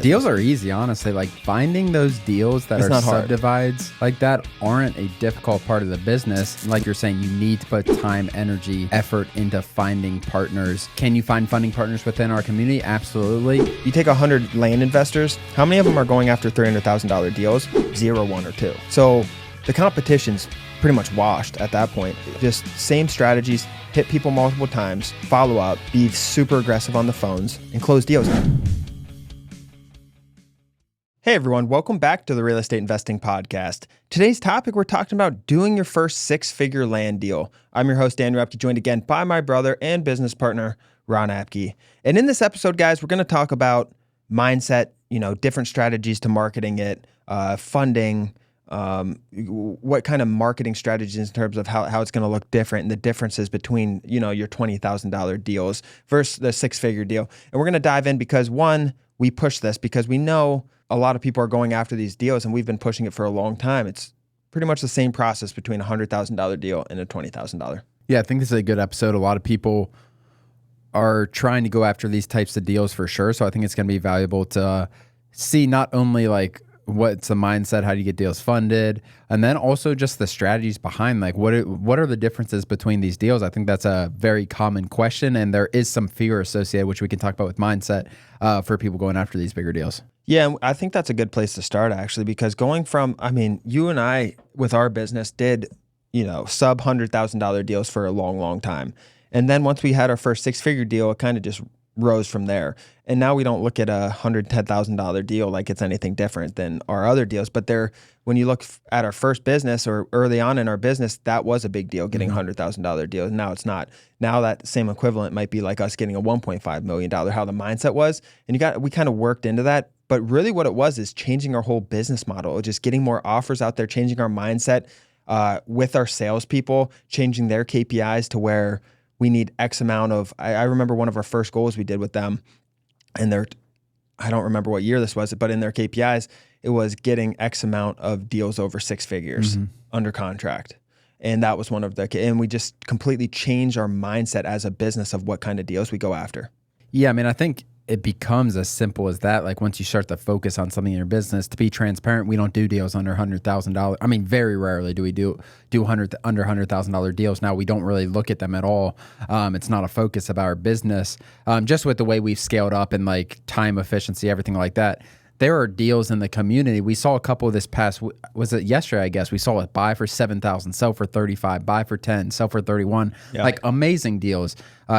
Deals are easy, honestly. Like finding those deals that It's are not hard. subdivides like that aren't a difficult part of the business. Like you're saying, you need to put time, energy, effort into finding partners. Can you find funding partners within our community? Absolutely. You take 100 land investors, how many of them are going after $300,000 deals? 0, 1, or 2. So the competition's pretty much washed at that point. Just same strategies, hit people multiple times, follow up, be super aggressive on the phones, and close deals. Hey everyone, welcome back to the Real Estate Investing Podcast. Today's topic, we're talking about doing your first six-figure land deal. I'm your host, Ron Apke, joined again by my brother and business partner, Ron Apke. And in this episode, guys, we're going to talk about mindset, different strategies to marketing it, funding, what kind of marketing strategies in terms of how it's going to look different and the differences between, your $20,000 deals versus the six-figure deal. And we're going to dive in because one, we push this because we know a lot of people are going after these deals and we've been pushing it for a long time. It's pretty much the same process between a $100,000 deal and a $20,000. Yeah, I think this is a good episode. A lot of people are trying to go after these types of deals for sure. So I think it's going to be valuable to see not only like what's the mindset, how do you get deals funded, and then also just the strategies behind like what are the differences between these deals. I think that's a very common question, and there is some fear associated, which we can talk about with mindset for people going after these bigger deals. Yeah, I think that's a good place to start actually, because going from, you and I with our business did, sub $100,000 deals for a long, long time. And then once we had our first six-figure deal, it kind of just rose from there. And now we don't look at a $110,000 deal like it's anything different than our other deals. But when you look at our first business or early on in our business, that was a big deal, getting a $100,000 deal. Now it's not. Now that same equivalent might be like us getting a $1.5 million, how the mindset was. And we kind of worked into that. But really what it was is changing our whole business model, just getting more offers out there, changing our mindset with our salespeople, changing their KPIs to where we need X amount of, I remember one of our first goals we did with them, and I don't remember what year this was, but in their KPIs, it was getting X amount of deals over six figures under contract. And that was one of and we just completely changed our mindset as a business of what kind of deals we go after. Yeah, I think it becomes as simple as that. Like once you start to focus on something in your business, to be transparent, we don't do deals under $100,000. Very rarely do we do under $100,000 deals. Now we don't really look at them at all. It's not a focus of our business. Just with the way we've scaled up and like time efficiency, everything like that. There are deals in the community. We saw a couple this past, was it yesterday, I guess? We saw it buy for $7,000, sell for $35,000, buy for $10,000, sell for $31,000. Yeah. Like amazing deals,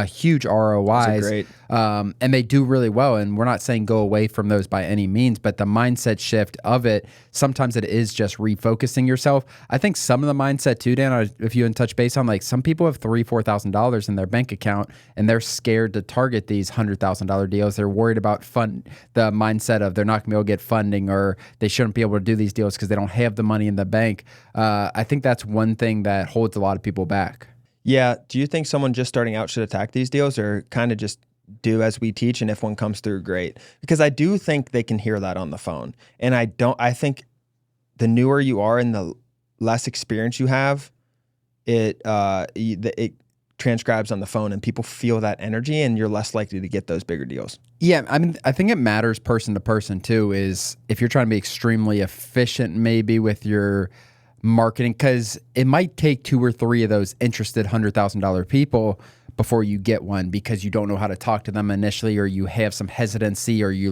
huge ROIs. Great. And they do really well. And we're not saying go away from those by any means, but the mindset shift of it, sometimes it is just refocusing yourself. I think some of the mindset too, Dan, if you touch base on, like some people have $3,000, $4,000 in their bank account and they're scared to target these $100,000 deals. They're worried about the mindset of they're not going to be able to get funding, or they shouldn't be able to do these deals because they don't have the money in the bank. I think that's one thing that holds a lot of people back. Yeah. Do you think someone just starting out should attack these deals, or kind of just do as we teach, and if one comes through, great? Because I do think they can hear that on the phone. And I think the newer you are and the less experience you have, it transcribes on the phone and people feel that energy and you're less likely to get those bigger deals. Yeah, I think it matters person to person too, is if you're trying to be extremely efficient maybe with your marketing, because it might take 2 or 3 of those interested $100,000 people before you get one, because you don't know how to talk to them initially, or you have some hesitancy, or you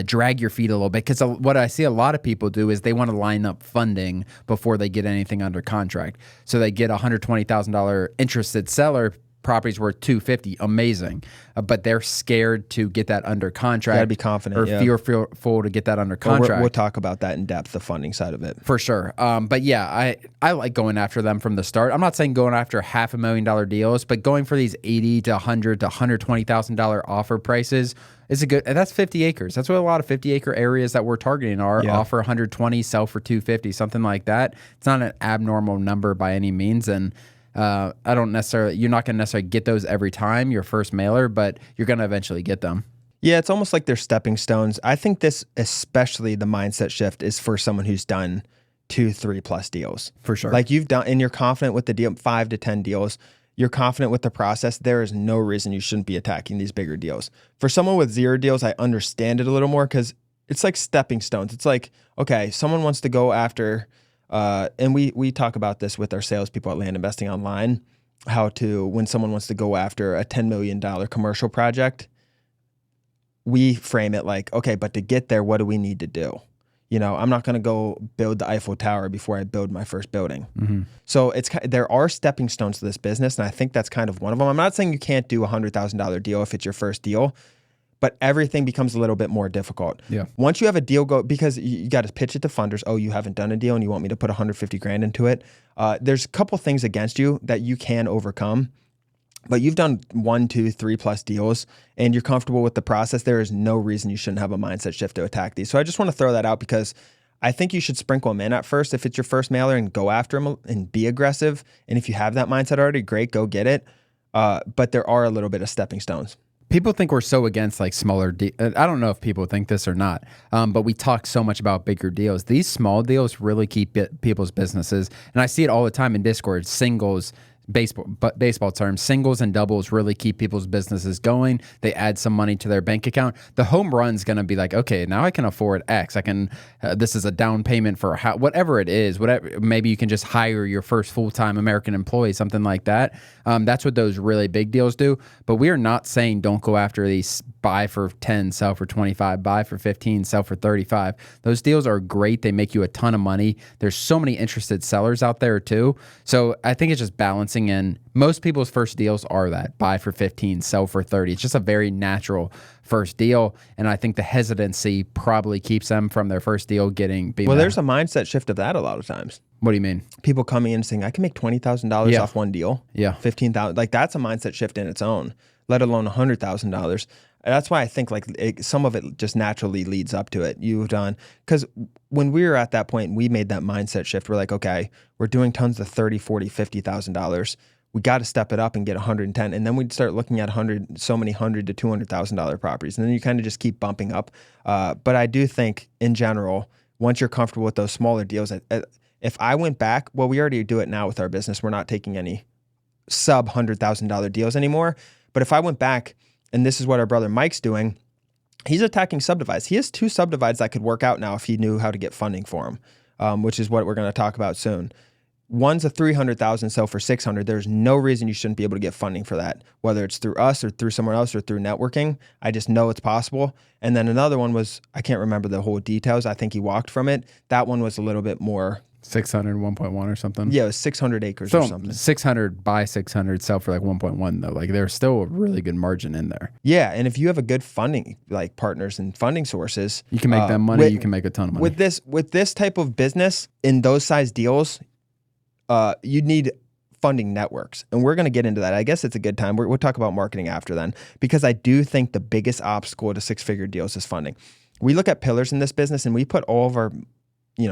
drag your feet a little bit. Because what I see a lot of people do is they want to line up funding before they get anything under contract. So they get a $120,000 interested seller, property's worth $250,000, amazing, but they're scared to get that under contract. Gotta be confident, or fearful to get that under contract. We'll talk about that in depth, the funding side of it. For sure. But yeah, I like going after them from the start. I'm not saying going after $500,000 deals, but going for these $80,000 to $100,000 to $120,000 offer prices is and that's 50 acres. That's what a lot of 50-acre areas that we're targeting are. Yeah. Offer 120, sell for 250, something like that. It's not an abnormal number by any means, and you're not going to necessarily get those every time, your first mailer, but you're going to eventually get them. Yeah, it's almost like they're stepping stones. I think this, especially the mindset shift, is for someone who's done 2, 3+ deals. For sure. Like you've done, and you're confident with the deal, 5 to 10 deals. you're confident with the process, there is no reason you shouldn't be attacking these bigger deals. For someone with 0 deals, I understand it a little more because it's like stepping stones. It's like, okay, someone wants to go after, and we talk about this with our salespeople at Land Investing Online, when someone wants to go after a $10 million commercial project, we frame it like, okay, but to get there, what do we need to do? I'm not going to go build the Eiffel Tower before I build my first building. Mm-hmm. So there are stepping stones to this business, and I think that's kind of one of them. I'm not saying you can't do a $100,000 deal if it's your first deal, but everything becomes a little bit more difficult. Yeah. Once you have a deal because you got to pitch it to funders. Oh, you haven't done a deal and you want me to put 150 grand into it. There's a couple things against you that you can overcome. But you've done 1, 2, 3+ deals and you're comfortable with the process. There is no reason you shouldn't have a mindset shift to attack these. So I just want to throw that out because I think you should sprinkle them in at first. If it's your first mailer, and go after them and be aggressive. And if you have that mindset already, great, go get it. But there are a little bit of stepping stones. People think we're so against like smaller I don't know if people think this or not, but we talk so much about bigger deals. These small deals really keep people's businesses. And I see it all the time in Discord, singles, baseball terms, singles and doubles really keep people's businesses going. They add some money to their bank account. The home run's going to be like, okay, now I can afford X. I can, this is a down payment for whatever it is, maybe you can just hire your first full-time American employee, something like that. That's what those really big deals do. But we are not saying don't go after these buy for 10, sell for 25, buy for 15, sell for 35. Those deals are great. They make you a ton of money. There's so many interested sellers out there too. So I think it's just balancing in. Most people's first deals are that buy for 15, sell for 30. It's just a very natural first deal. And I think the hesitancy probably keeps them from their first deal being there's a mindset shift of that a lot of times. What do you mean? People coming in and saying, I can make $20,000 off one deal. Yeah. 15,000. Like that's a mindset shift in its own, let alone $100,000. That's why I think some of it just naturally leads up to it. You've done, because when we were at that point, we made that mindset shift. We're like, okay, we're doing tons of $30,000, $40,000, $50,000. We got to step it up and get 110. And then we'd start looking at so many $100,000 to $200,000 properties. And then you kind of just keep bumping up. But I do think in general, once you're comfortable with those smaller deals, if I went back, we already do it now with our business. We're not taking any sub $100,000 deals anymore. But if I went back, and this is what our brother Mike's doing, he's attacking subdivides. He has 2 subdivides that could work out now if he knew how to get funding for them, which is what we're going to talk about soon. One's a $300,000 sell for $600,000. There's no reason you shouldn't be able to get funding for that, whether it's through us or through someone else or through networking. I just know it's possible. And then another one was, I can't remember the whole details. I think he walked from it. That one was a little bit more 600, 1.1 or something. Yeah, it was 600 acres or something. 600 by 600 sell for like 1.1 though. Like there's still a really good margin in there. Yeah, and if you have a good funding partners and funding sources, you can make that money. You can make a ton of money with this type of business in those size deals. You need funding networks, and we're going to get into that. I guess it's a good time. We'll talk about marketing after then, because I do think the biggest obstacle to 6-figure deals is funding. We look at pillars in this business, and we put all of our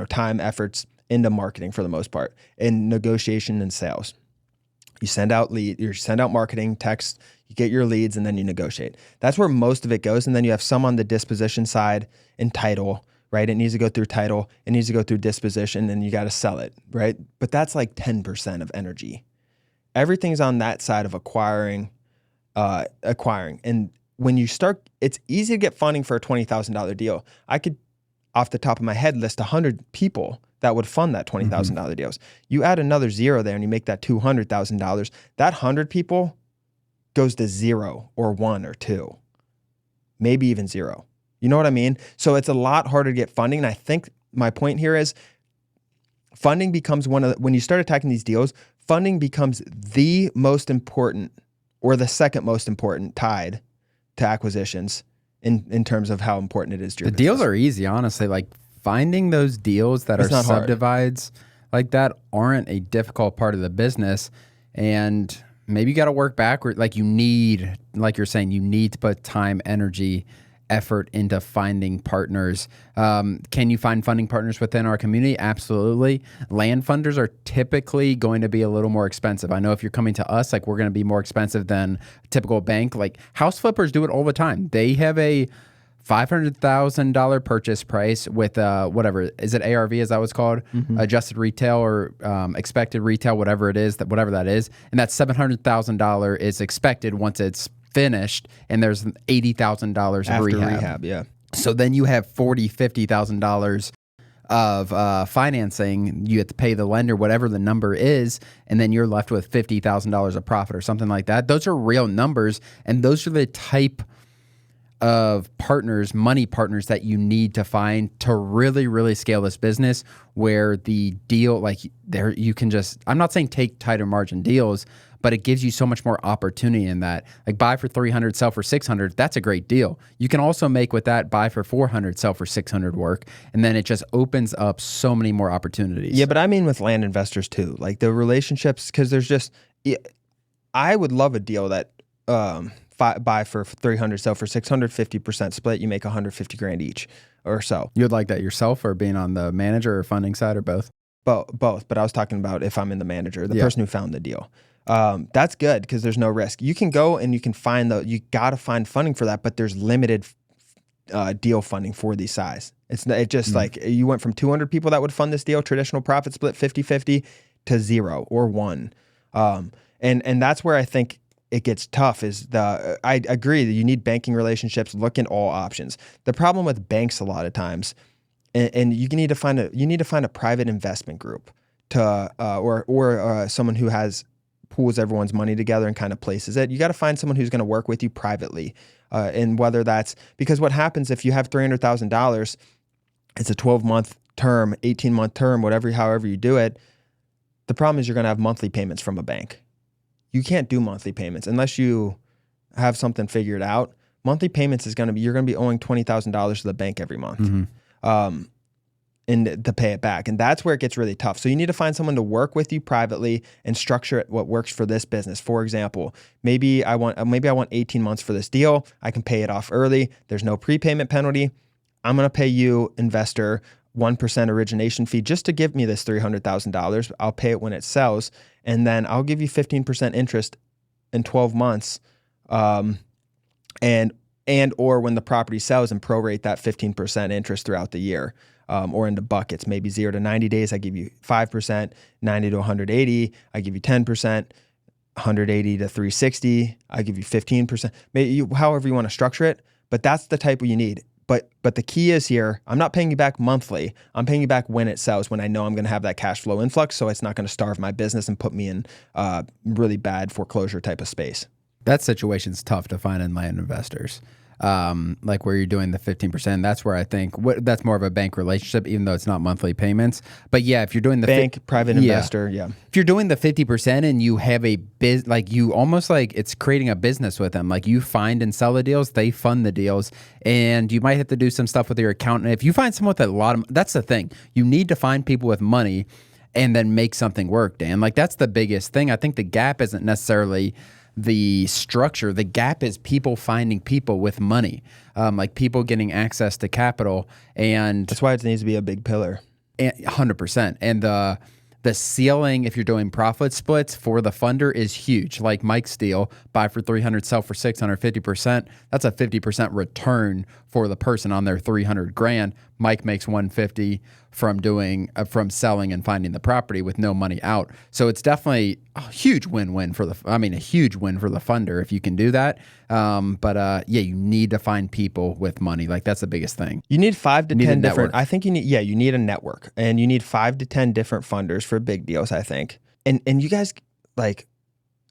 time, efforts into marketing for the most part, in negotiation and sales. You send out marketing, text, you get your leads, and then you negotiate. That's where most of it goes. And then you have some on the disposition side and title, right? It needs to go through title, it needs to go through disposition, and you got to sell it, right? But that's like 10% of energy. Everything's on that side of acquiring. And when you start, it's easy to get funding for a $20,000 deal. I could, off the top of my head, list 100 people that would fund that $20,000 deals. You add another 0 there and you make that $200,000. That 100 people goes to 0 or 1 or 2, maybe even 0. You know what I mean? So it's a lot harder to get funding. And I think my point here is funding becomes when you start attacking these deals, funding becomes the most important or the second most important tied to acquisitions in terms of how important it is to your business. Deals are easy, honestly. Like finding those deals that are subdivides like that aren't a difficult part of the business. And maybe you got to work backward. Like you're saying, you need to put time, energy, effort into finding partners. Can you find funding partners within our community? Absolutely. Land funders are typically going to be a little more expensive. I know if you're coming to us, like we're going to be more expensive than a typical bank. Like house flippers do it all the time. They have a $500,000 purchase price with whatever, is it ARV? Is that what's called? Adjusted retail or expected retail, whatever it is, whatever that is. And that $700,000 is expected once it's finished, and there's $80,000 of After rehab. yeah. So then you have $50,000 of financing. You have to pay the lender whatever the number is, and then you're left with $50,000 of profit or something like that. Those are real numbers, and those are the type of partners, money partners that you need to find to really, really scale this business, where the deal, like there, you can just, I'm not saying take tighter margin deals, but it gives you so much more opportunity in that. Like buy for 300, sell for 600. That's a great deal. You can also make with that buy for 400, sell for 600 work. And then it just opens up so many more opportunities. Yeah, but I mean with land investors too, like the relationships, because there's just, I would love a deal that buy for 300, sell for 600, 50% split. You make 150 grand each or so. You'd like that yourself, or being on the manager or funding side, or both? Both. But I was talking about if I'm in the manager, the person who found the deal. That's good because there's no risk. You can go and you can find you got to find funding for that, but there's limited deal funding for these size. It just like you went from 200 people that would fund this deal, traditional profit split 50-50, to 0 or 1. And that's where I think it gets tough is I agree that you need banking relationships, look in all options. The problem with banks a lot of times, and you need to find a private investment group to or someone who pools everyone's money together and kind of places it. You got to find someone who's going to work with you privately. And whether that's because what happens if you have $300,000, it's a 12-month term, 18-month term, however you do it. The problem is you're going to have monthly payments from a bank. You can't do monthly payments unless you have something figured out. Monthly payments you're going to be owing $20,000 to the bank every month. And to pay it back. And that's where it gets really tough. So you need to find someone to work with you privately and structure it what works for this business. For example, maybe I want 18 months for this deal. I can pay it off early. There's no prepayment penalty. I'm going to pay you, investor, 1% origination fee just to give me this $300,000. I'll pay it when it sells. And then I'll give you 15% interest in 12 months. And or when the property sells, and prorate that 15% interest throughout the year. Or into buckets, maybe 0 to 90 days, I give you 5%, 90 to 180, I give you 10%, 180 to 360, I give you 15%, maybe however you want to structure it, but that's the type you need. But the key is here, I'm not paying you back monthly, I'm paying you back when it sells, when I know I'm going to have that cash flow influx, so it's not going to starve my business and put me in really bad foreclosure type of space. That situation's tough to find in land investors. Like where you're doing the 15%, that's where I think that's more of a bank relationship, even though it's not monthly payments. But yeah, if you're doing the bank, private investor, if you're doing the 50% and you have a like you almost like it's creating a business with them, like you find and sell the deals, they fund the deals, and you might have to do some stuff with your accountant. If you find someone with a lot of, that's the thing, you need to find people with money and then make something work, Dan. Like that's the biggest thing. I think the gap isn't necessarily the structure. The gap is people finding people with money, like people getting access to capital, and that's why it needs to be a big pillar. 100%. And the ceiling, if you're doing profit splits for the funder, is huge. Like Mike's deal, buy for 300, sell for 600, 50%. That's a 50% return for the person on their 300 grand. Mike makes 150 from selling and finding the property with no money out. So it's definitely a huge win-win for a huge win for the funder if you can do that. But you need to find people with money. Like that's the biggest thing. You need 5 to 10 different. I think you need a network, and you need 5 to 10 different funders for big deals, I think. And you guys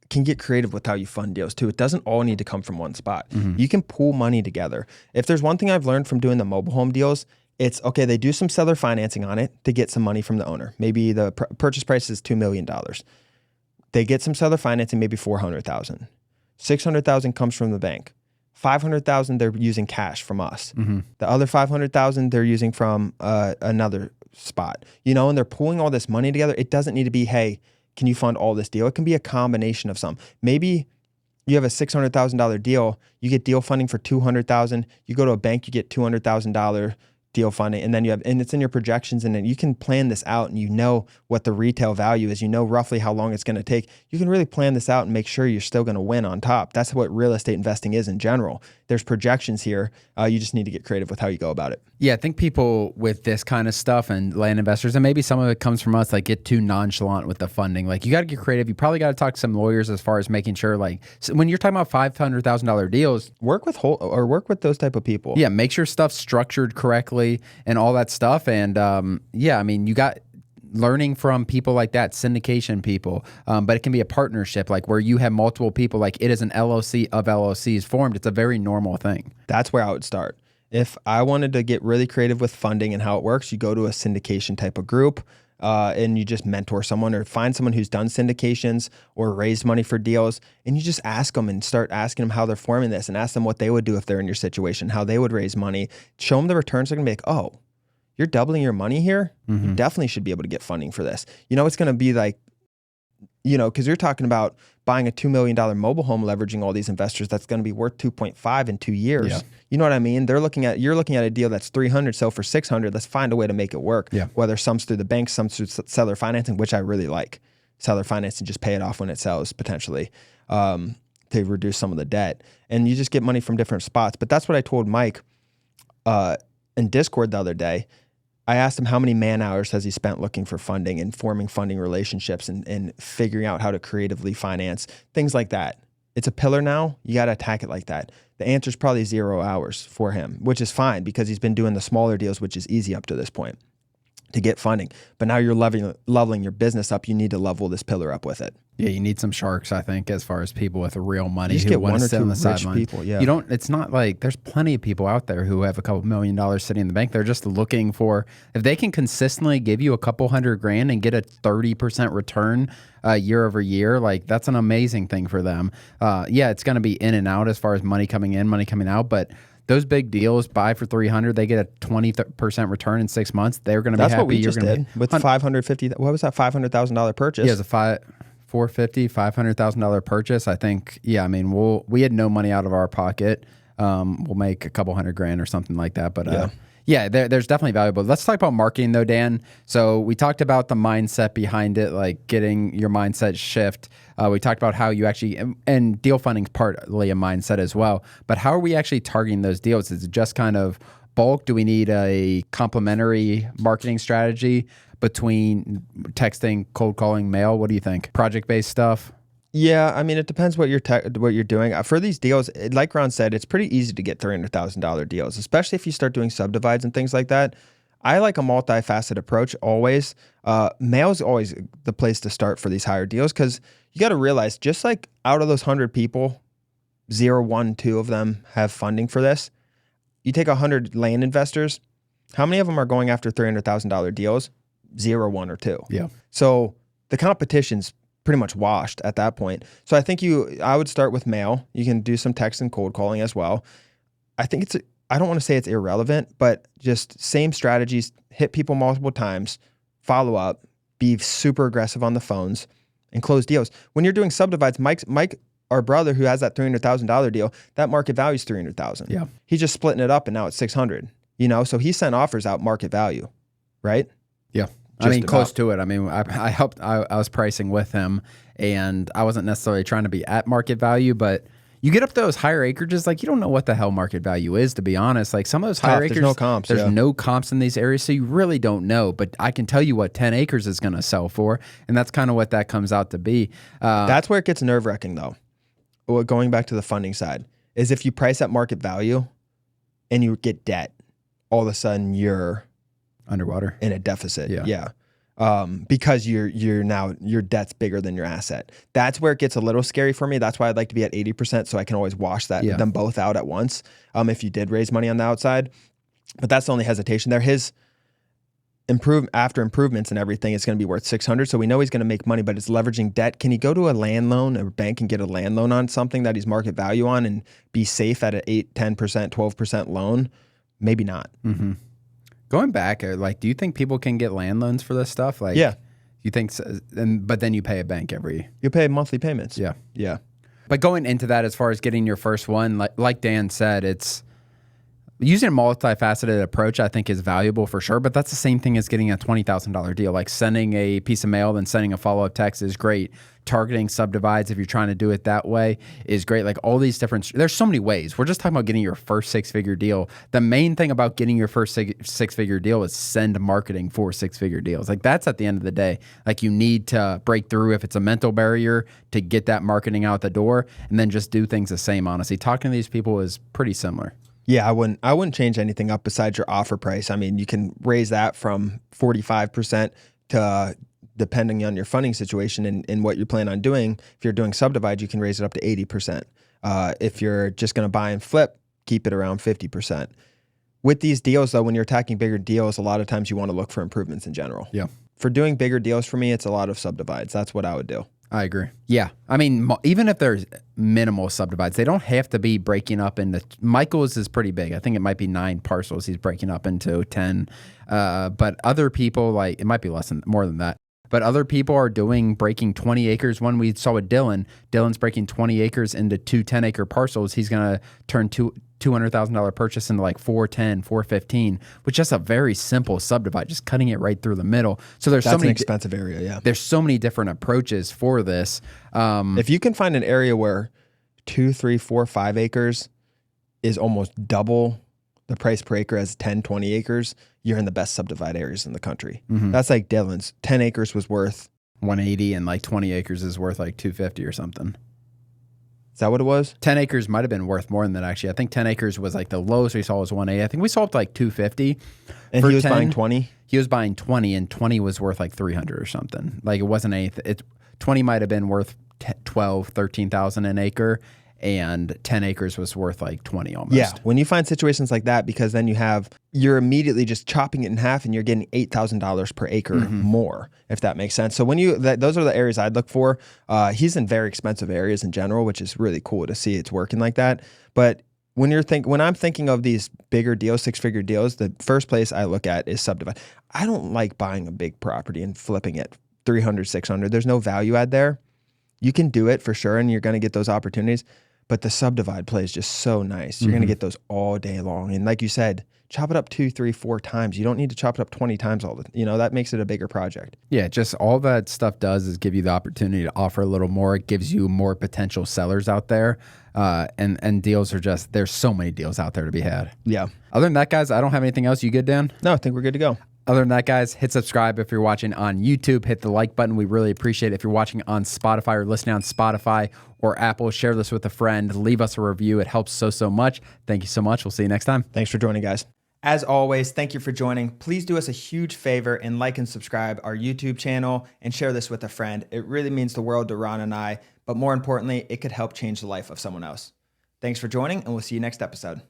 can get creative with how you fund deals too. It doesn't all need to come from one spot. Mm-hmm. You can pool money together. If there's one thing I've learned from doing the mobile home deals, it's okay. They do some seller financing on it to get some money from the owner. Maybe the purchase price is $2 million. They get some seller financing, maybe $400,000. $600,000 comes from the bank. $500,000 they're using cash from us. Mm-hmm. The other $500,000 they're using from another spot. And they're pooling all this money together. It doesn't need to be, hey, can you fund all this deal? It can be a combination of some. Maybe you have a $600,000 deal. You get deal funding for $200,000. You go to a bank, you get $200,000 deal funding, and then and it's in your projections, and then you can plan this out, and you know what the retail value is, you know roughly how long it's going to take. You can really plan this out and make sure you're still going to win on top. That's what real estate investing is in general. There's projections here. You just need to get creative with how you go about it. Yeah, I think people with this kind of stuff and land investors, and maybe some of it comes from us, like get too nonchalant with the funding. Like you got to get creative. You probably got to talk to some lawyers as far as making sure, like so when you're talking about $500,000 deals, work with those type of people. Yeah, make sure stuff's structured correctly and all that stuff. And yeah, I mean, you got learning from people like that, syndication people, but it can be a partnership, like where you have multiple people, like it is an LLC of LLCs formed. It's a very normal thing. That's where I would start. If I wanted to get really creative with funding and how it works, you go to a syndication type of group and you just mentor someone or find someone who's done syndications or raised money for deals, and you just ask them and start asking them how they're forming this and ask them what they would do if they're in your situation, how they would raise money. Show them the returns. They're going to be like, oh, you're doubling your money here? You definitely should be able to get funding for this. You know, it's going to be like, you know, because you're talking about buying a $2 million mobile home, leveraging all these investors, that's going to be worth 2.5 in 2 years. Yeah. You know what I mean? You're looking at a deal that's 300, sell for 600. Let's find a way to make it work. Yeah. Whether some's through the bank, some's through seller financing, which I really like. Seller financing, just pay it off when it sells potentially to reduce some of the debt. And you just get money from different spots. But that's what I told Mike in Discord the other day. I asked him how many man hours has he spent looking for funding and forming funding relationships and figuring out how to creatively finance, things like that. It's a pillar now. You got to attack it like that. The answer is probably 0 hours for him, which is fine because he's been doing the smaller deals, which is easy up to this point to get funding. But now you're leveling your business up. You need to level this pillar up with it. Yeah, you need some sharks, I think, as far as people with real money You just who get want one to or sit on two the rich sideline. people, yeah. You don't. It's not like there's plenty of people out there who have a couple $1 million sitting in the bank. They're just looking for, if they can consistently give you a couple $100,000 and get a 30% return year over year, like that's an amazing thing for them. Yeah, it's going to be in and out as far as money coming in, money coming out, but those big deals, buy for 300, they get a 20% return in 6 months. They're going to be happy. That's what we You're just gonna did be, with 550. What was that $500,000 purchase? Yeah, it's a $500,000 purchase. I think. Yeah, I mean, we had no money out of our pocket. We'll make a couple $100,000 or something like that. But yeah, there's definitely valuable. Let's talk about marketing though, Dan. So we talked about the mindset behind it, like getting your mindset shift. We talked about how you actually, and deal funding is partly a mindset as well, but how are we actually targeting those deals? Is it just kind of bulk? Do we need a complementary marketing strategy between texting, cold calling, mail? What do you think? Project-based stuff? Yeah, I mean, it depends what you're doing. For these deals, like Ron said, it's pretty easy to get $300,000 deals, especially if you start doing subdivides and things like that. I like a multifaceted approach always. Mail is always the place to start for these higher deals because you got to realize, just like out of those 100 people, 0, 1, 2 of them have funding for this. You take 100 land investors, how many of them are going after $300,000 deals? 0, 1, or 2. Yeah. So the competition's pretty much washed at that point. So I think I would start with mail. You can do some text and cold calling as well. I think I don't want to say it's irrelevant, but just same strategies, hit people multiple times, follow up, be super aggressive on the phones, and close deals. When you're doing subdivides, Mike, our brother who has that $300,000 deal, that market value is $300,000. Yeah. He's just splitting it up and now it's $600. You know, so he sent offers out market value, right? Yeah. I mean, close to it. I mean, I helped, I was pricing with him and I wasn't necessarily trying to be at market value, but you get up to those higher acreages, like you don't know what the hell market value is, to be honest. Like some of those higher acres, there's no comps. There's no comps in these areas, so you really don't know. But I can tell you what 10 acres is going to sell for, and that's kind of what that comes out to be. That's where it gets nerve-wracking, though. Well, going back to the funding side, is if you price at market value and you get debt, all of a sudden you're underwater in a deficit. Yeah. Because your debt's bigger than your asset. That's where it gets a little scary for me. That's why I'd like to be at 80% so I can always wash them both out at once. If you did raise money on the outside, but that's the only hesitation there. His after improvements and everything, it's going to be worth 600. So we know he's going to make money, but it's leveraging debt. Can he go to a land loan, a bank, and get a land loan on something that he's market value on and be safe at an 8, 10%, 12% loan? Maybe not. Mm-hmm. Going back, like, do you think people can get land loans for this stuff? Like, yeah. You think so? But then you pay a bank You pay monthly payments. Yeah. Yeah. But going into that, as far as getting your first one, like Dan said, it's Using a multifaceted approach, I think, is valuable for sure, but that's the same thing as getting a $20,000 deal. Like sending a piece of mail, then sending a follow-up text is great. Targeting subdivides, if you're trying to do it that way, is great. Like all these different, there's so many ways. We're just talking about getting your first six-figure deal. The main thing about getting your first six-figure deal is send marketing for six-figure deals. Like that's at the end of the day. Like you need to break through if it's a mental barrier to get that marketing out the door, and then just do things the same, honestly. Talking to these people is pretty similar. Yeah, I wouldn't change anything up besides your offer price. I mean, you can raise that from 45% to, depending on your funding situation and what you plan on doing. If you're doing subdivide, you can raise it up to 80%. If you're just going to buy and flip, keep it around 50%. With these deals, though, when you're attacking bigger deals, a lot of times you want to look for improvements in general. Yeah. For doing bigger deals, for me, it's a lot of subdivides. That's what I would do. I agree. Yeah. I mean, even if there's minimal subdivides, they don't have to be breaking up into, Michael's is pretty big. I think it might be 9 parcels he's breaking up into 10. But other people, like, it might be more than that. But other people are breaking 20 acres. One we saw with Dylan. Dylan's breaking 20 acres into 2 10-acre parcels. He's going to turn $200,000 purchase into like 410, 415, which is a very simple subdivide, just cutting it right through the middle. So that's so many an expensive area. Yeah. There's so many different approaches for this. If you can find an area where 2, 3, 4, 5 acres is almost double the price per acre as 10, 20 acres, you're in the best subdivide areas in the country. Mm-hmm. That's like Dylan's. 10 acres was worth 180 and like 20 acres is worth like 250 or something. Is that what it was? 10 acres might have been worth more than that, actually. I think 10 acres was like the lowest we saw was 180. I think we saw up to like 250. And he was buying 20? He was buying 20, and 20 was worth like 300 or something. Like it wasn't anything. 20 might have been worth 12, 13,000 an acre, and 10 acres was worth like 20 almost. Yeah, when you find situations like that, because then you're immediately just chopping it in half and you're getting $8,000 per acre more, if that makes sense. So those are the areas I'd look for. He's in very expensive areas in general, which is really cool to see it's working like that. But when I'm thinking of these bigger deals, 6-figure deals, the first place I look at is subdivide. I don't like buying a big property and flipping it 300, 600. There's no value add there. You can do it for sure, and you're going to get those opportunities. But the subdivide play is just so nice. You're going to get those all day long. And like you said, chop it up 2, 3, 4 times. You don't need to chop it up 20 times that makes it a bigger project. Yeah, just all that stuff does is give you the opportunity to offer a little more. It gives you more potential sellers out there. And deals are there's so many deals out there to be had. Yeah. Other than that, guys, I don't have anything else. You good, Dan? No, I think we're good to go. Other than that, guys, hit subscribe if you're watching on YouTube. Hit the like button. We really appreciate it. If you're watching on Spotify or listening on Spotify or Apple, share this with a friend. Leave us a review. It helps so much. Thank you so much. We'll see you next time. Thanks for joining, guys. As always, thank you for joining. Please do us a huge favor and like and subscribe our YouTube channel and share this with a friend. It really means the world to Ron and I, but more importantly, it could help change the life of someone else. Thanks for joining, and we'll see you next episode.